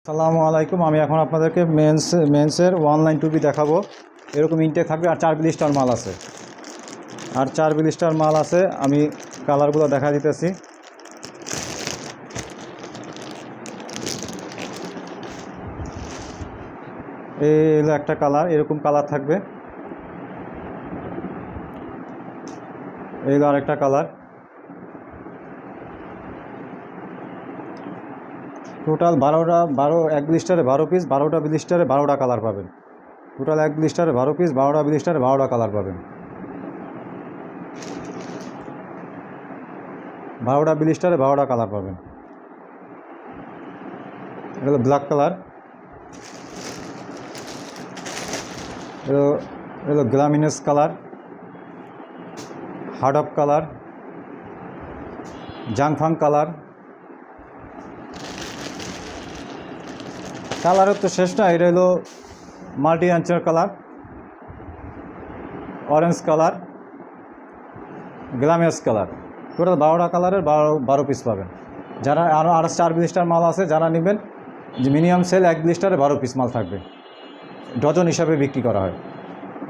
আসসালামু আলাইকুম। আমি এখন আপনাদেরকে মেন্সের অনলাইন টুপি দেখাবো। এরকম ইনটেক থাকবে আর 4 ব্লিস্টার মাল আছে। আমি কালারগুলো দেখা দিতেছি। এই হলো একটা কালার, এরকম কালার থাকবে। এই হলো আরেকটা কালার। টোটাল 12 এক ব্লিস্টারে 12 পিস, 12টা ব্লিস্টারে 12টা কালার পাবেন। টোটাল এক ব্লিস্টারে 12 পিস, 12টা ব্লিস্টারে 12টা কালার পাবেন। 12টা ব্লিস্টারে 12টা কালার পাবেন। এগুলো ব্ল্যাক কালার, এগুলো গ্লামিনাস কালার, হার্ড অফ কালার, জাংফাং কালার। কালারের তো শেষ না। এটা হলো মাল্টি আঞ্চার কালার, অরেঞ্জ কালার, গ্লামিয়াস কালার। টোটাল 12টা কালারের 12 পিস পাবেন। যারা আরও 4 ব্লিস্টার মাল আছে, যারা নেবেন যে মিনিমাম সেল 1 ব্লিস্টারে 12 পিস মাল থাকবে। ডজন হিসাবে বিক্রি করা হয়।